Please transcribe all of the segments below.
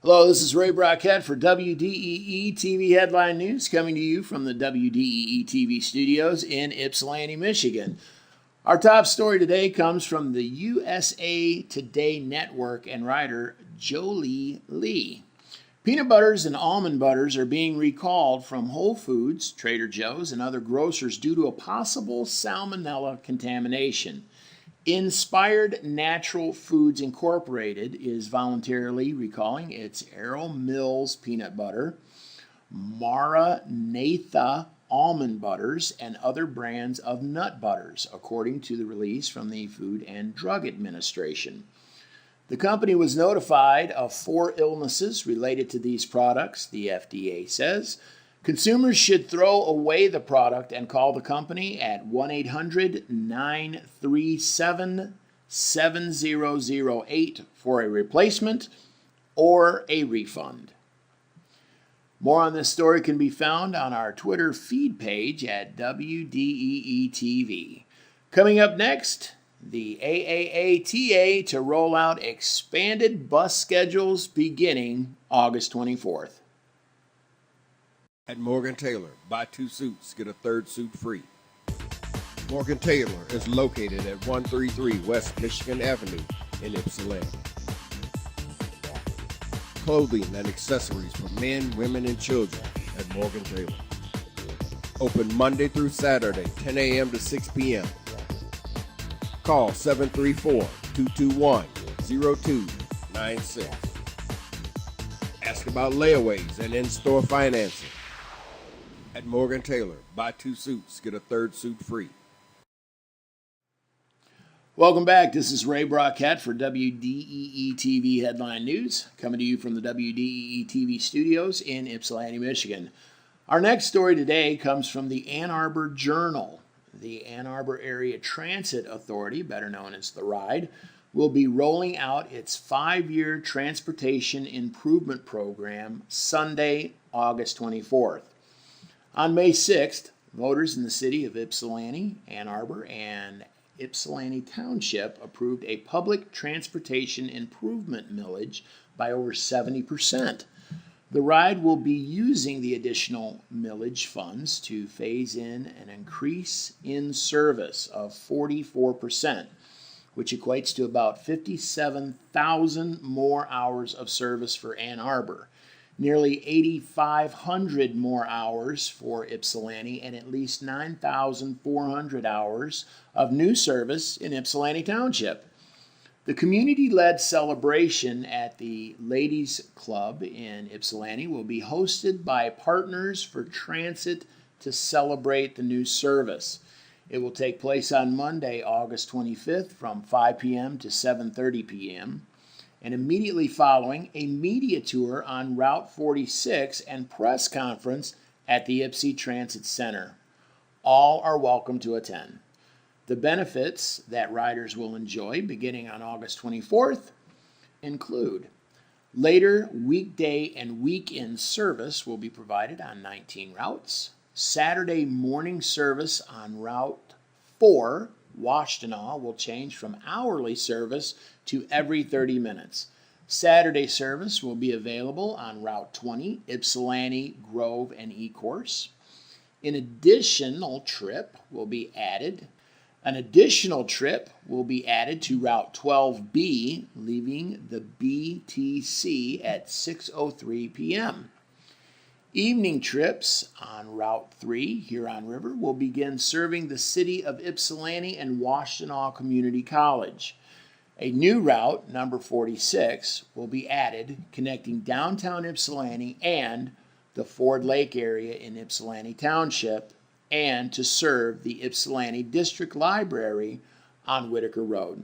Hello, this is Ray Brockette for WDEE-TV Headline News, coming to you from the WDEE-TV studios in Ypsilanti, Michigan. Our top story today comes from the USA Today Network and writer Jolie Lee. Peanut butters and almond butters are being recalled from Whole Foods, Trader Joe's, and other grocers due to a possible salmonella contamination. Inspired Natural Foods Incorporated is voluntarily recalling its Arrow Mills peanut butter, Maranatha almond butters, and other brands of nut butters, according to the release from the Food and Drug Administration. The company was notified of 4 illnesses related to these products, the FDA says. Consumers should throw away the product and call the company at 1-800-937-7008 for a replacement or a refund. More on this story can be found on our Twitter feed page at WDEE-TV. Coming up next, the AAATA to roll out expanded bus schedules beginning August 24th. At Morgan Taylor, buy 2 suits, get a 3rd suit free. Morgan Taylor is located at 133 West Michigan Avenue in Ypsilanti. Clothing and accessories for men, women, and children at Morgan Taylor. Open Monday through Saturday, 10 a.m. to 6 p.m. Call 734-221-0296. Ask about layaways and in-store financing. At Morgan Taylor, buy 2 suits, get a 3rd suit free. Welcome back. This is Ray Brockette for WDEE-TV Headline News, coming to you from the WDEE-TV studios in Ypsilanti, Michigan. Our next story today comes from the Ann Arbor Journal. The Ann Arbor Area Transit Authority, better known as the RIDE, will be rolling out its 5-year transportation improvement program Sunday, August 24th. On May 6th, voters in the city of Ypsilanti, Ann Arbor, and Ypsilanti Township approved a public transportation improvement millage by over 70%. The RIDE will be using the additional millage funds to phase in an increase in service of 44%, which equates to about 57,000 more hours of service for Ann Arbor, nearly 8,500 more hours for Ypsilanti, and at least 9,400 hours of new service in Ypsilanti Township. The community-led celebration at the Ladies Club in Ypsilanti will be hosted by Partners for Transit to celebrate the new service. It will take place on Monday, August 25th from 5 p.m. to 7:30 p.m. and immediately following a media tour on Route 46 and press conference at the Ypsi Transit Center. All are welcome to attend. The benefits that riders will enjoy beginning on August 24th include later weekday and weekend service will be provided on 19 routes. Saturday morning service on Route 4, Washtenaw, will change from hourly service to every 30 minutes. Saturday service will be available on Route 20, Ypsilanti, Grove, and Ecorse. An additional trip will be added to Route 12B, leaving the BTC at 6:03 p.m. Evening trips on Route 3, Huron River, will begin serving the city of Ypsilanti and Washtenaw Community College. A new route, number 46, will be added, connecting downtown Ypsilanti and the Ford Lake area in Ypsilanti Township, and to serve the Ypsilanti District Library on Whitaker Road.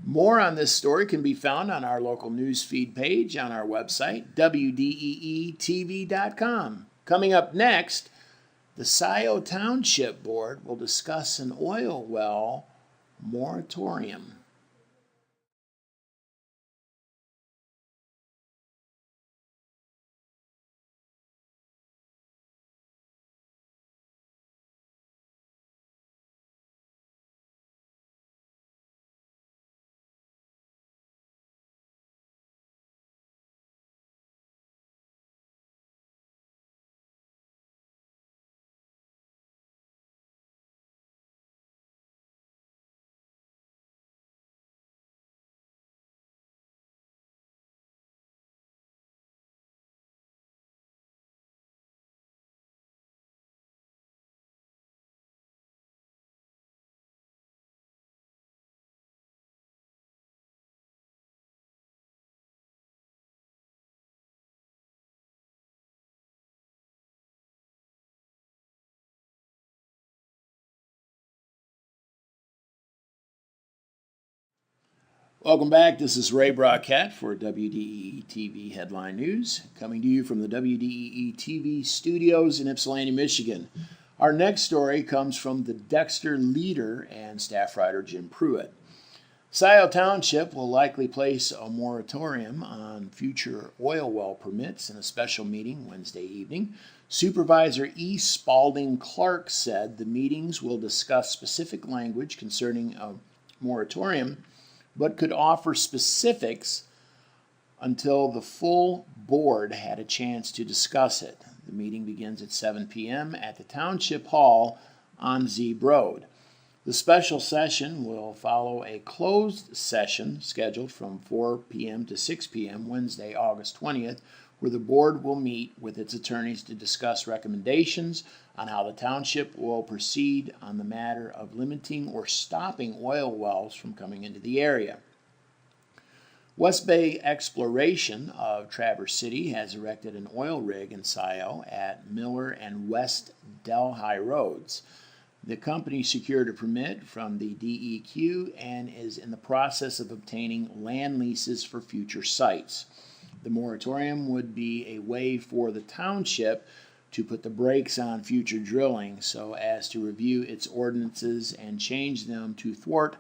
More on this story can be found on our local news feed page on our website, WDEE-TV.com. Coming up next, the Scioto Township Board will discuss an oil well moratorium. Welcome back. This is Ray Brockette for WDEE-TV Headline News, coming to you from the WDEE-TV studios in Ypsilanti, Michigan. Our next story comes from the Dexter leader and staff writer Jim Pruitt. Scioto Township will likely place a moratorium on future oil well permits in a special meeting Wednesday evening. Supervisor E. Spalding Clark said the meetings will discuss specific language concerning a moratorium, but could offer specifics until the full board had a chance to discuss it. The meeting begins at 7 p.m. at the Township Hall on Zeeb Road. The special session will follow a closed session scheduled from 4 p.m. to 6 p.m. Wednesday, August 20th, where the board will meet with its attorneys to discuss recommendations on how the township will proceed on the matter of limiting or stopping oil wells from coming into the area. West Bay Exploration of Traverse City has erected an oil rig in Scioto at Miller and West Delhi Roads. The company secured a permit from the DEQ and is in the process of obtaining land leases for future sites. The moratorium would be a way for the township to put the brakes on future drilling so as to review its ordinances and change them to thwart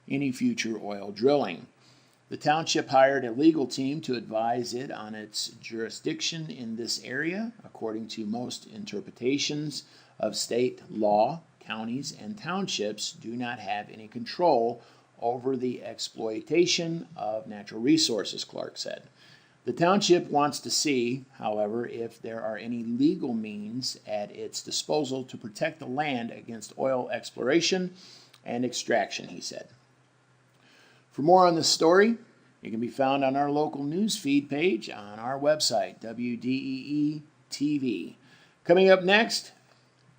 any future oil drilling. The township hired a legal team to advise it on its jurisdiction in this area. According to most interpretations of state law, counties and townships do not have any control over the exploitation of natural resources, Clark said. The township wants to see, however, if there are any legal means at its disposal to protect the land against oil exploration and extraction, he said. For more on this story, it can be found on our local news feed page on our website, WDEE-TV. Coming up next,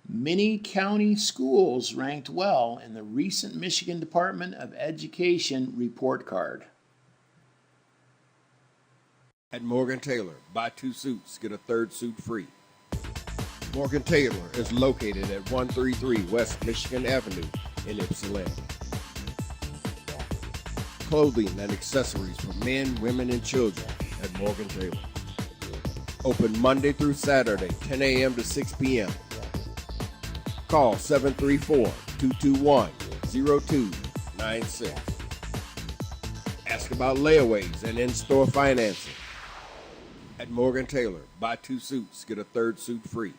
many county schools ranked well in the recent Michigan Department of Education report card. At Morgan Taylor, buy 2 suits, get a 3rd suit free. Morgan Taylor is located at 133 West Michigan Avenue in Ypsilanti. Clothing and accessories for men, women, and children at Morgan Taylor. Open Monday through Saturday, 10 a.m. to 6 p.m. Call 734-221-0296. Ask about layaways and in-store financing. At Morgan Taylor, buy 2 suits, get a 3rd suit free.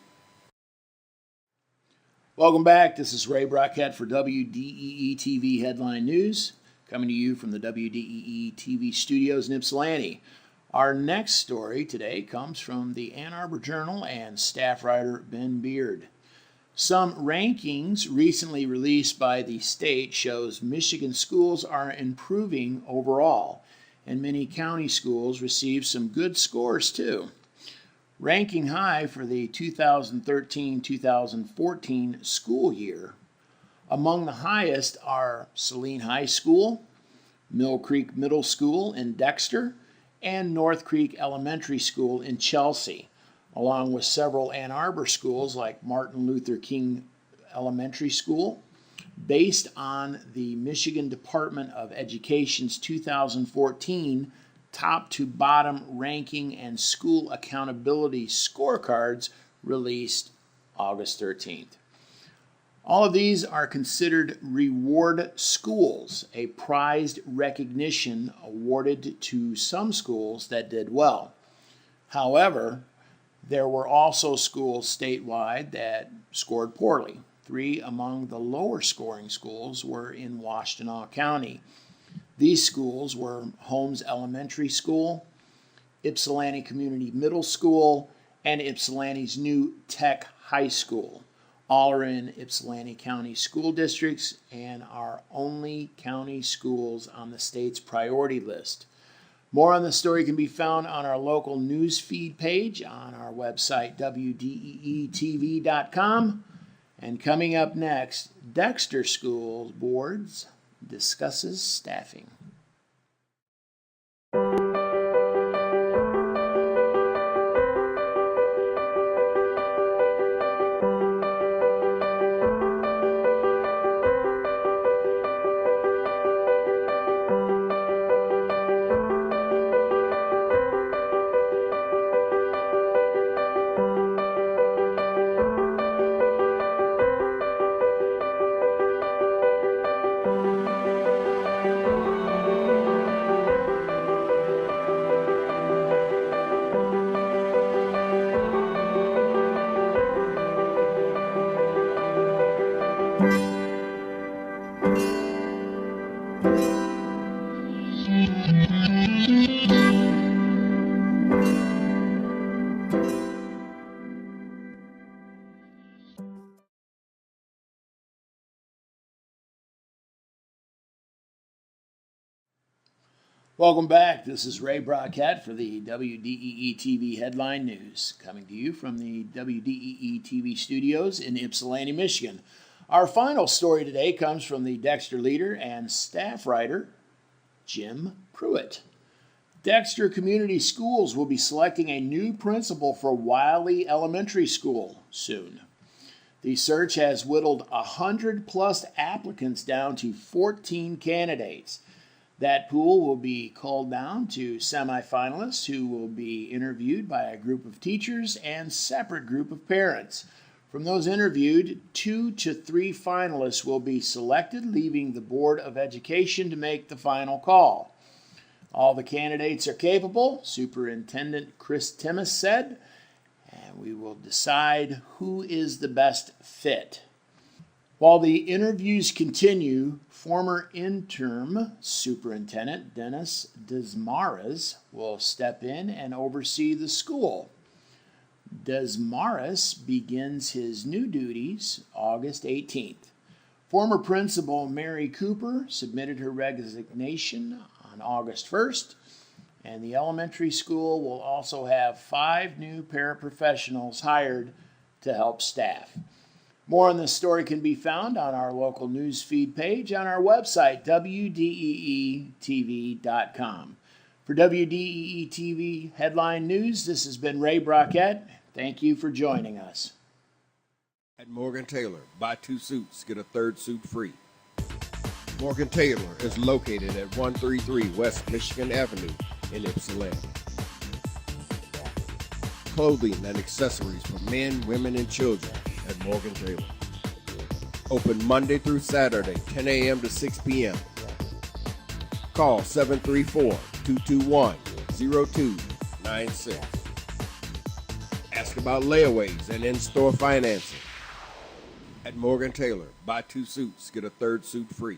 Welcome back. This is Ray Brockette for WDEE-TV Headline News, coming to you from the WDEE-TV studios in Ypsilanti. Our next story today comes from the Ann Arbor Journal and staff writer Ben Beard. Some rankings recently released by the state shows Michigan schools are improving overall, and many county schools received some good scores too. Ranking high for the 2013-2014 school year, among the highest are Saline High School, Mill Creek Middle School in Dexter, and North Creek Elementary School in Chelsea, along with several Ann Arbor schools like Martin Luther King Elementary School, based on the Michigan Department of Education's 2014 top to bottom ranking and school accountability scorecards released August 13th. All of these are considered reward schools, a prized recognition awarded to some schools that did well. However, there were also schools statewide that scored poorly. 3 among the lower scoring schools were in Washtenaw County. These schools were Holmes Elementary School, Ypsilanti Community Middle School, and Ypsilanti's new Tech High School. All are in Ypsilanti County school districts and are only county schools on the state's priority list. More on the story can be found on our local news feed page on our website, WDEE-TV.com. And coming up next, Dexter School Boards discusses staffing. Welcome back. This is Ray Brockette for the WDEE-TV Headline News, coming to you from the WDEE-TV studios in Ypsilanti, Michigan. Our final story today comes from the Dexter leader and staff writer, Jim Pruitt. Dexter Community Schools will be selecting a new principal for Wiley Elementary School soon. The search has whittled 100-plus applicants down to 14 candidates. That pool will be culled down to semifinalists who will be interviewed by a group of teachers and separate group of parents. From those interviewed, 2 to 3 finalists will be selected, leaving the Board of Education to make the final call. All the candidates are capable, Superintendent Chris Timmis said, and we will decide who is the best fit. While the interviews continue, former interim superintendent Dennis Desmarais will step in and oversee the school. Desmarais begins his new duties August 18th. Former principal Mary Cooper submitted her resignation on August 1st, and the elementary school will also have 5 new paraprofessionals hired to help staff. More on this story can be found on our local news feed page on our website, WDEE-TV.com. For WDEE-TV Headline News, this has been Ray Brockette. Thank you for joining us. At Morgan Taylor, buy 2 suits, get a 3rd suit free. Morgan Taylor is located at 133 West Michigan Avenue in Ypsilanti. Clothing and accessories for men, women, and children at Morgan Taylor. Open Monday through Saturday, 10 a.m. to 6 p.m. Call 734-221-0296. Ask about layaways and in-store financing. At Morgan Taylor, buy 2 suits, get a 3rd suit free.